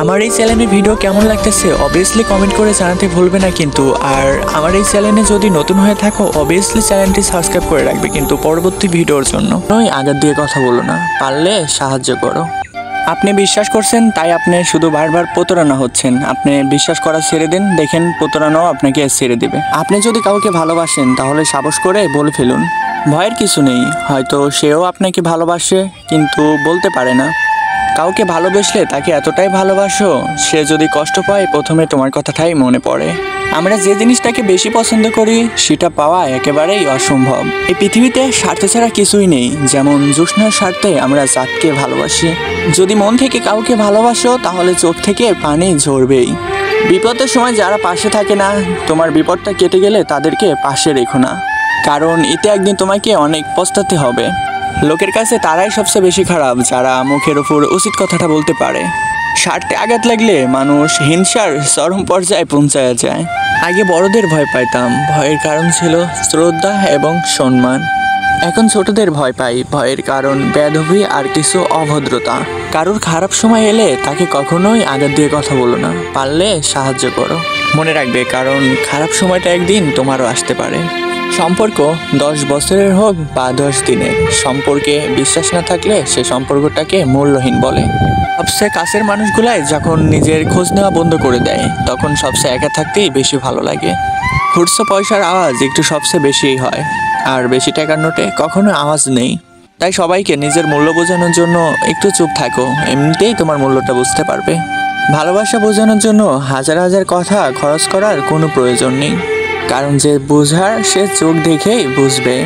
আমার এই চ্যানেলের ভিডিও কেমন লাগতেছে অবভিয়াসলি কমেন্ট করে জানাতে ভুলবে না কিন্তু। আর আমার এই চ্যানেলে যদি নতুন হয়ে থাকো অবভিয়াসলি চ্যানেলটি সাবস্ক্রাইব করে রাখবে কিন্তু পরবর্তী ভিডিওর জন্য। নয় আগার দিয়ে কথা বলো না, পারলে সাহায্য করো। আপনি বিশ্বাস করছেন তাই আপনি শুধু বারবার প্রতারণা হচ্ছেন। আপনি বিশ্বাস করা ছেড়ে দিন, দেখেন প্রতারণাও আপনাকে ছেড়ে দিবে। আপনি যদি কাউকে ভালোবাসেন তাহলে সাহস করে বলে ফেলুন, ভয়ের কিছু নেই। হয়তো সেও আপনাকে ভালোবাসে কিন্তু বলতে পারে না। কাউকে ভালোবাসলে তাকে এতটাই ভালোবাসো, সে যদি কষ্ট পায় প্রথমে তোমার কথাটাই মনে পড়ে। আমরা যে জিনিসটাকে বেশি পছন্দ করি সেটা পাওয়া একেবারেই অসম্ভব। এই পৃথিবীতে স্বার্থ ছাড়া কিছুই নেই, যেমন জ্যোৎস্নার স্বার্থে আমরা চাঁদকে ভালোবাসি। যদি মন থেকে কাউকে ভালোবাসো তাহলে চোখ থেকে পানি ঝরবেই। বিপদের সময় যারা পাশে থাকে না, তোমার বিপদটা কেটে গেলে তাদেরকে পাশে রেখো না, কারণ এতে একদিন তোমাকে অনেক পস্তাতে হবে। লোকের কাছে তারাই সবচেয়ে বেশি খারাপ যারা মুখের উপর উচিত কথাটা বলতে পারে। স্বার্থে আঘাত লাগলে মানুষ হিংসার চরম পর্যায়ে পৌঁছায় যায়। আগে বড়দের ভয় পাইতাম, ভয়ের কারণ ছিল শ্রদ্ধা এবং সম্মান। এখন ছোটদের ভয় পাই, ভয়ের কারণ বেয়াদবি আর কিছু অভদ্রতা। কারোর খারাপ সময় এলে তাকে কখনোই আঘাত দিয়ে কথা বলো না, পারলে সাহায্য করো। মনে রাখবে, কারণ খারাপ সময়টা একদিন তোমারও আসতে পারে। সম্পর্ক 10 বছরের হোক বা 10 দিনের, সম্পর্কে বিশ্বাস না থাকলে সে সম্পর্কটাকে মূল্যহীন বলে। সবচেয়ে কাছের মানুষগুলাই যখন নিজের খোঁজ নেওয়া বন্ধ করে দেয় তখন সবচেয়ে একা থাকতেই বেশি ভালো লাগে। খুচরো পয়সার আওয়াজ একটু সবচেয়ে বেশিই হয়, আর বেশি টাকার নোটে কখনো আওয়াজ নেই। তাই সবাইকে নিজের মূল্য বোঝানোর জন্য একটু চুপ থাকো, এমনিতেই তোমার মূল্যটা বুঝতে পারবে। ভালোবাসা বোঝানোর জন্য হাজার হাজার কথা খরচ করার কোনো প্রয়োজন নেই, কারণ যে বোঝার সে চোখ দেখেই বুঝবে,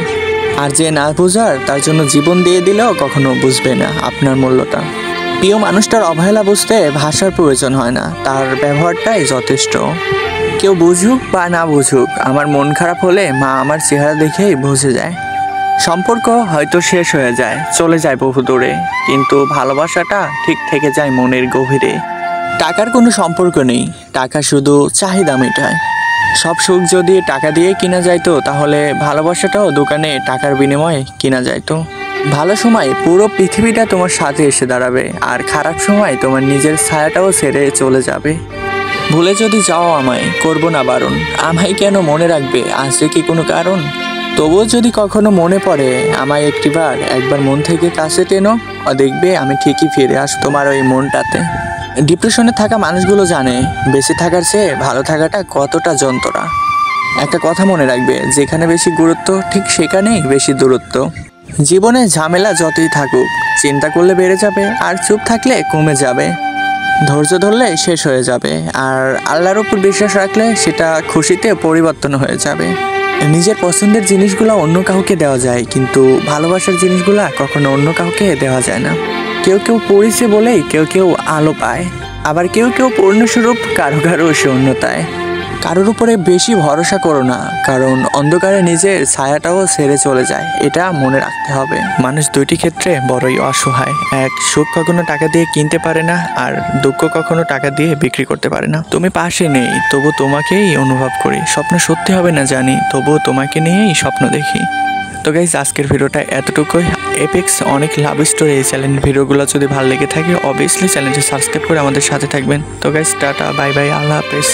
আর যে না বোঝার তার জন্য জীবন দিয়ে দিলেও কখনো বুঝবে না আপনার মূল্যটা। প্রিয় মানুষটার অবহেলা বুঝতে ভাষার প্রয়োজন হয় না, তার ব্যবহারটাই যথেষ্ট। কেউ বুঝুক বা না বুঝুক, আমার মন খারাপ হলে মা আমার চেহারা দেখেই বুঝে যায়। সম্পর্ক হয়তো শেষ হয়ে যায়, চলে যায় বহু দূরে, কিন্তু ভালোবাসাটা ঠিক থেকে যায় মনের গভীরে। টাকার কোনো সম্পর্ক নেই, টাকা শুধু চাহিদা মেটায়। সব সুখ যদি টাকা দিয়ে কিনা যাইতো তাহলে ভালোবাসাটাও দোকানে টাকার বিনিময়ে কিনা যাইতো। ভালো সময় পুরো পৃথিবীটা তোমার সাথে এসে দাঁড়াবে, আর খারাপ সময় তোমার নিজের ছায়াটাও ছেড়ে চলে যাবে। ভুলে যদি যাও আমায়, করবো না বারণ, আমায় কেন মনে রাখবে, আছে কি কোনো কারণ? তবুও যদি কখনো মনে পড়ে আমায় একবার মন থেকে কাছে টেনো, দেখবে আমি ঠিকই ফিরে আস তোমার ওই মনটাতে। ডিপ্রেশনে থাকা মানুষগুলো জানে বেঁচে থাকার চেয়ে ভালো থাকাটা কতটা যন্ত্রণা। একটা কথা মনে রাখবে, যেখানে বেশি গুরুত্ব ঠিক সেখানেই বেশি দূরত্ব। জীবনে ঝামেলা যতই থাকুক, চিন্তা করলে বেড়ে যাবে আর চুপ থাকলে কমে যাবে। ধৈর্য ধরলে শেষ হয়ে যাবে, আর আল্লাহর উপর বিশ্বাস রাখলে সেটা খুশিতে পরিবর্তন হয়ে যাবে। নিজের পছন্দের জিনিসগুলো অন্য কাউকে দেওয়া যায়, কিন্তু ভালোবাসার জিনিসগুলো কখনো অন্য কাউকে দেওয়া যায় না। কেউ কেউ পরিচে বলেই কেউ কেউ আলো পায়, আবার কেউ কেউ পূর্ণস্বরূপ কারো কারো শূন্যতায়। কারোর উপরে বেশি ভরসা করো না, কারণ অন্ধকারে নিজের ছায়াটাও ছেড়ে চলে যায়, এটা মনে রাখতে হবে। মানুষ দুইটি ক্ষেত্রে বড়ই অসহায়, এক সুখ কখনো টাকা দিয়ে কিনতে পারে না, আর দুঃখ কখনো টাকা দিয়ে বিক্রি করতে পারে না। তুমি পাশে নেই তবু তোমাকেই অনুভব করি, স্বপ্ন সত্যি হবে না জানি, তবুও তোমাকে নিয়েই স্বপ্ন দেখি। তো গাইজ আজকের ভিডিওটা এতটুকুই। এপিক্স অনেক লাভ স্টোরি এই চ্যানেলের ভিডিওগুলো যদি ভালো লেগে থাকে অবভিয়াসলি চ্যানেলটি সাবস্ক্রাইব করে আমাদের সাথে থাকবেন। তো গাইজ টাটা, বাই বাই, আল্লাহ হাফেজ।